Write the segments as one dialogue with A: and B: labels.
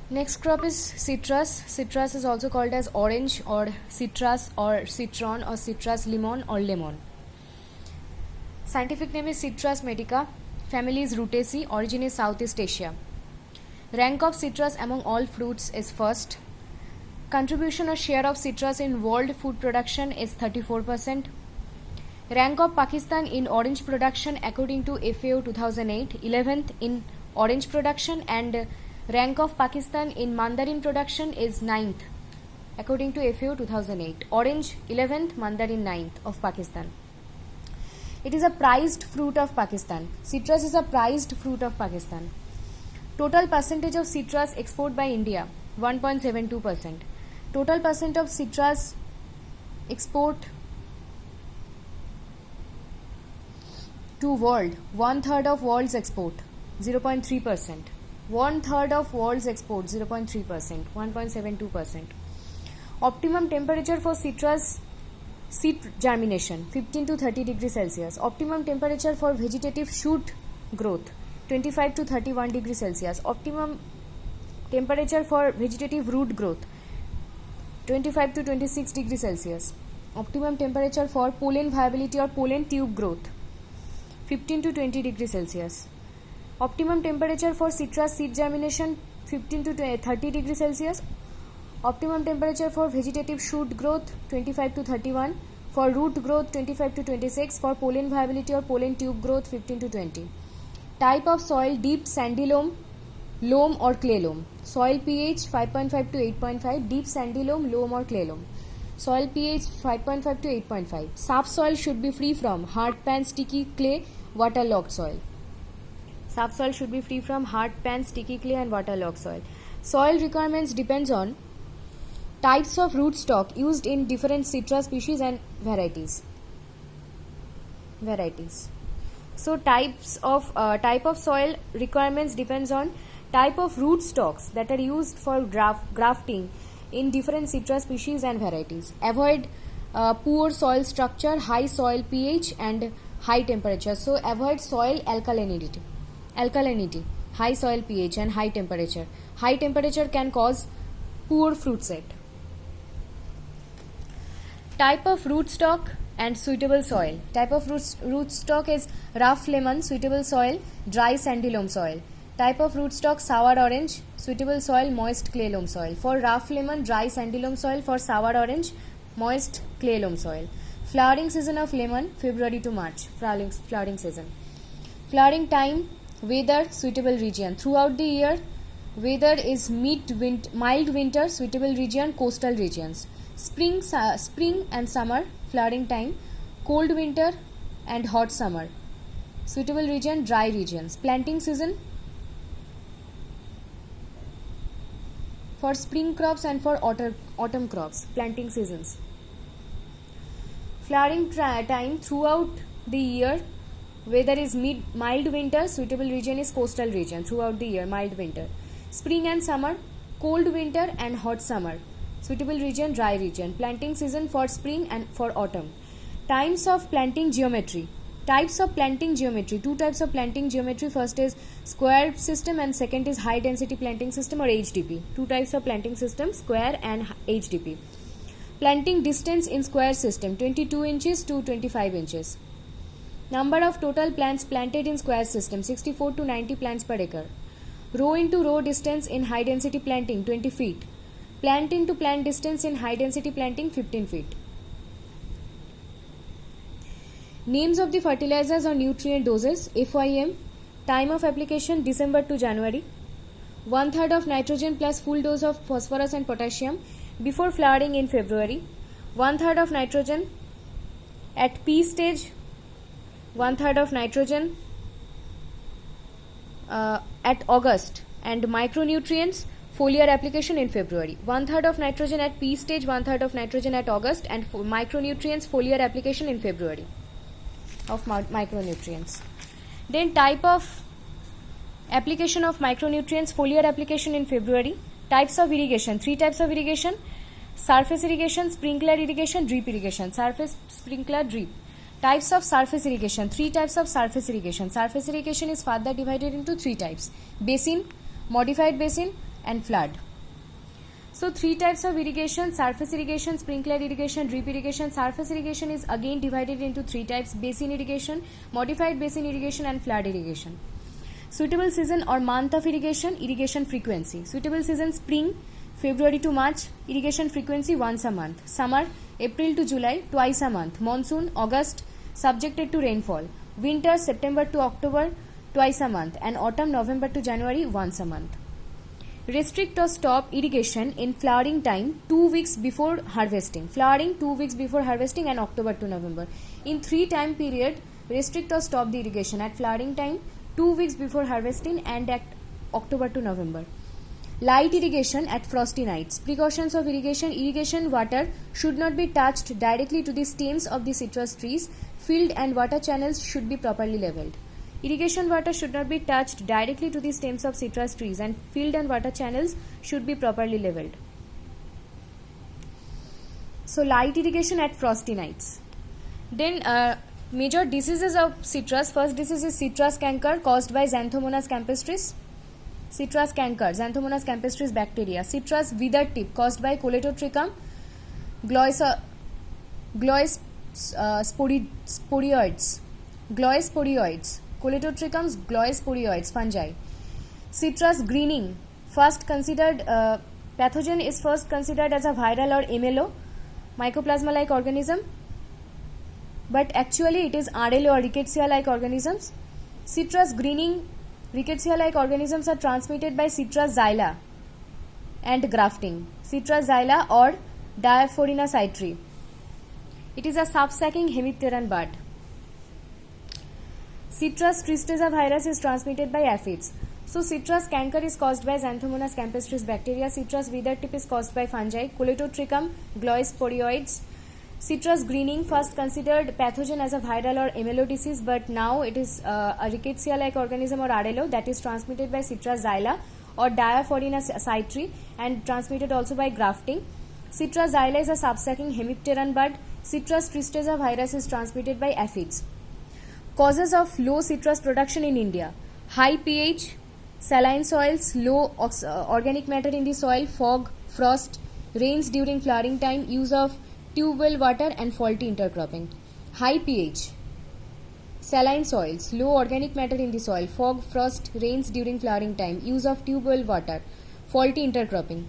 A: Next crop is citrus. Citrus is also called as orange or citrus or citron or citrus lemon or lemon. Scientific name is Citrus medica. Family is Rutaceae. Origin is Southeast Asia. Rank of citrus among all fruits is first. Contribution or share of citrus in world food production is 34%. Rank of Pakistan in orange production according to FAO 2008, 11th in orange production, and rank of Pakistan in mandarin production is 9th according to FAO 2008. Orange 11th, mandarin 9th of Pakistan. It is a prized fruit of Pakistan. Citrus is a prized fruit of Pakistan. Total percentage of citrus export by India 1.72%. Total percent of citrus export to world, 1/3 of world's export 0.3%. 1/3 of world's export 0.3%, 1.72%. Optimum temperature for citrus seed germination 15 to 30 degrees Celsius. Optimum temperature for vegetative shoot growth 25 to 31 degrees Celsius. Optimum temperature for vegetative root growth 25 to 26 degrees Celsius. Optimum temperature for pollen viability or pollen tube growth 15 to 20 degrees Celsius. Optimum temperature for citrus seed germination 15 to 30 degrees Celsius. Optimum temperature for vegetative shoot growth 25 to 31. For root growth 25 to 26. For pollen viability or pollen tube growth 15 to 20. Type of soil: deep sandy loam, loam or clay loam. Soil pH 5.5 to 8.5. Deep sandy loam, loam or clay loam. Soil pH 5.5 to 8.5. Subsoil should be free from hard pan, sticky clay, waterlogged soil. Subsoil should be free from hard pan, sticky clay and waterlogged soil. Soil requirements depends on types of rootstock used in different citrus species and varieties. So type of soil requirements depends on type of rootstocks that are used for grafting in different citrus species and varieties. Avoid poor soil structure, high soil pH and high temperature. So avoid soil alkalinity, high soil pH and high temperature. High temperature can cause poor fruit set. Type of rootstock and suitable soil. Type of rootstock is rough lemon, suitable soil, dry sandy loam soil. Type of rootstock: sour orange, suitable soil, moist clay loam soil. For rough lemon, dry sandy loam soil. For sour orange, moist clay loam soil. Flowering season of lemon February to March. Flowering season. Flowering time: weather, suitable region. Throughout the year, weather is mild winter, suitable region, coastal regions. Spring and summer flowering time, cold winter and hot summer, suitable region, dry regions. Planting season for spring crops and for autumn crops. Planting seasons. Flowering time throughout the year, weather is mild winter, suitable region is coastal region. Throughout the year, mild winter. Spring and summer, cold winter and hot summer, suitable region, dry region. Planting season for spring and for autumn. Times of planting geometry. Types of planting geometry. Two types of planting geometry. First is square system and second is high density planting system or HDP. Two types of planting system, square and HDP. Planting distance in square system 22 inches to 25 inches. Number of total plants planted in square system 64 to 90 plants per acre. Row into row distance in high density planting 20 feet. Plant into plant distance in high density planting 15 feet. Names of the fertilizers or nutrient doses: FYM. Time of application December to January. 1/3 of nitrogen plus full dose of phosphorus and potassium before flowering in February. 1/3 of nitrogen at P stage. 1/3 of nitrogen at August, and micronutrients foliar application in February. 1/3 of nitrogen at P stage, 1/3 of nitrogen at August, and micronutrients foliar application in February of micronutrients. Then type of application of micronutrients foliar application in February. Types of irrigation: 3 types of irrigation: surface irrigation, sprinkler irrigation, drip irrigation. Surface, sprinkler, drip. Types of surface irrigation: 3 types of surface irrigation. Surface irrigation is further divided into 3 types: basin, modified basin, and flood. So 3 types of irrigation: surface irrigation, sprinkler irrigation, drip irrigation. Surface irrigation is again divided into 3 types: basin irrigation, modified basin irrigation and flood irrigation. Suitable season or month of irrigation: irrigation frequency. Suitable season: spring, February to March, irrigation frequency once a month. Summer, April to July, twice a month. Monsoon, August, subjected to rainfall. Winter, September to October, twice a month. And autumn, November to January, once a month. Restrict or stop irrigation in flowering time 2 weeks before harvesting. Flowering 2 weeks before harvesting and October to November. In 3 time period, restrict or stop the irrigation at flowering time, 2 weeks before harvesting and at October to November. Light irrigation at frosty nights. Precautions of irrigation: irrigation water should not be touched directly to the stems of the citrus trees. Field and water channels should be properly leveled. Irrigation water should not be touched directly to the stems of citrus trees, and field and water channels should be properly leveled. So light irrigation at frosty nights. Then major diseases of citrus. First disease is citrus canker caused by Xanthomonas campestris. Citrus canker, Xanthomonas campestris bacteria. Citrus wither tip caused by Coletotrichum gloeosporioides. Coletotrichum gloeosporioides fungi. Citrus greening, first considered pathogen is first considered as a viral or MLO, mycoplasma like organism, but actually it is RLO or rickettsia like organisms. Citrus greening rickettsia like organisms are transmitted by Citrus xyla and grafting. Citrus xyla or Diaphorina citri. It is a subsacking hemipteran bud. Citrus tristeza virus is transmitted by aphids. So citrus canker is caused by Xanthomonas campestris bacteria. Citrus wither tip is caused by fungi, Coletotrichum gloeosporioides. Citrus greening, first considered pathogen as a viral or MLO disease, but now it is a rickettsia like organism or RLO that is transmitted by Citrus xyla or Diaphorina citri and transmitted also by grafting. Citrus xyla is a subsacking hemipteran bud. Citrus tristeza virus is transmitted by aphids. Causes of low citrus production in India: high pH, saline soils, low organic matter in the soil, fog, frost, rains during flowering time, use of tube well water and faulty intercropping. High pH, saline soils, low organic matter in the soil, fog, frost, rains during flowering time, use of tube well water, faulty intercropping.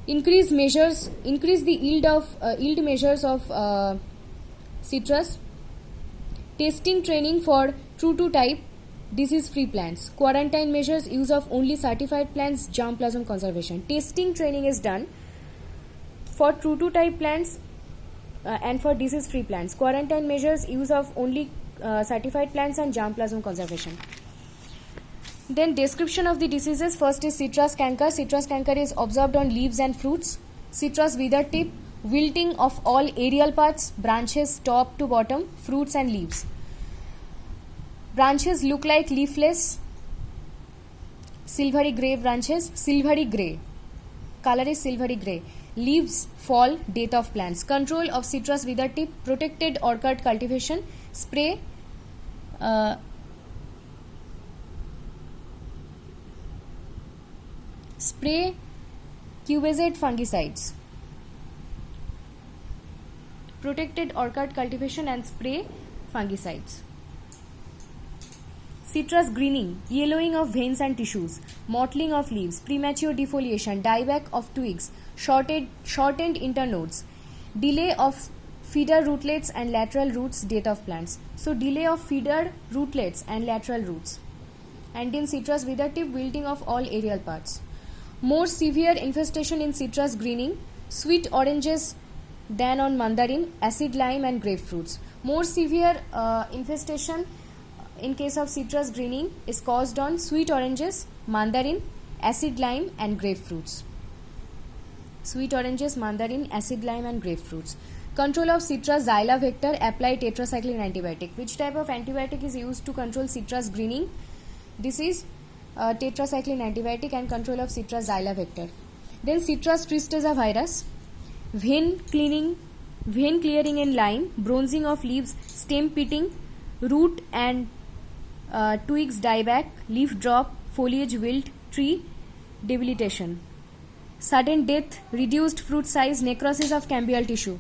A: Increase the yield measures of citrus. Testing training for true to type disease free plants. Quarantine measures, use of only certified plants, germplasm conservation. Testing training is done for true to type plants and for disease free plants. Quarantine measures, use of only certified plants and germplasm conservation. Then description of the diseases. First is citrus canker. Citrus canker is observed on leaves and fruits. Citrus wither tip, wilting of all aerial parts, branches top to bottom, fruits and leaves. Branches look like leafless, silvery grey branches, silvery grey. Color is silvery grey. Leaves fall, death of plants. Control of citrus wither tip, protected orchard cultivation, spray cubazate fungicides. Protected orchard cultivation and spray fungicides. Citrus greening, yellowing of veins and tissues, mottling of leaves, premature defoliation, dieback of twigs, shortened internodes, delay of feeder rootlets and lateral roots, death of plants. So delay of feeder rootlets and lateral roots. And in citrus wither tip, wilting of all aerial parts. More severe infestation in citrus greening, sweet oranges than on mandarin, acid lime and grapefruits. More severe infestation in case of citrus greening is caused on sweet oranges, mandarin, acid lime and grapefruits. Sweet oranges, mandarin, acid lime and grapefruits. Control of citrus xyla vector, apply tetracycline antibiotic. Which type of antibiotic is used to control citrus greening? This is tetracycline antibiotic and control of citrus xyla vector. Then citrus tristeza virus, vein clearing in lime, bronzing of leaves, stem pitting, root and twigs dieback, leaf drop, foliage wilt, tree debilitation. Sudden death, reduced fruit size, necrosis of cambial tissue.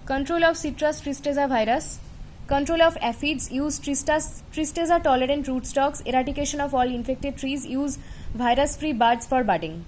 A: Control of Citrus tristeza virus. Control of aphids, use tristeza tolerant rootstocks. Eradication of all infected trees, use virus free buds for budding.